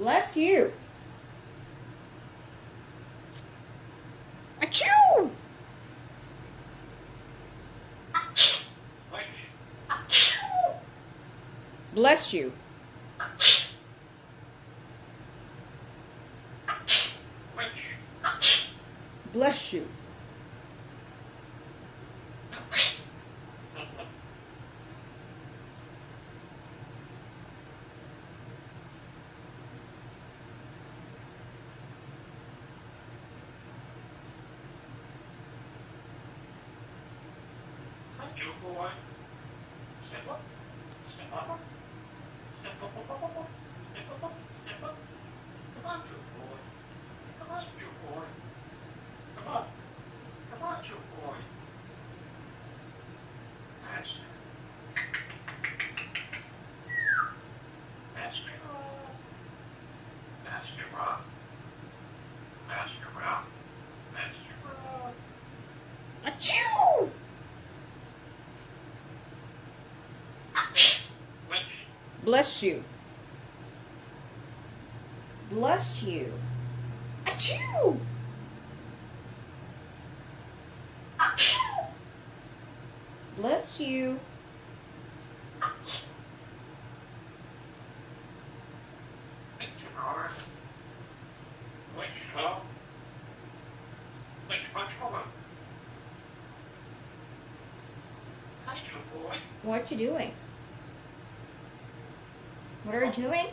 Bless you. Achoo! Bless you. Bless you. Good boy. Step up. Step up. Step up, up, up, up, up. Step up, up. Step up. Come on, good boy. Come on, good boy. Come on. Come on, good boy. That's it. That's it. That's it, Rob. That's it, Rob. That's it, Rob. Achoo! Bless you. Bless you. Achoo! Achoo! Bless you. Thank you, Robert. Wake up. Wake up, come on. Hi, good boy. What you doing? What are you doing?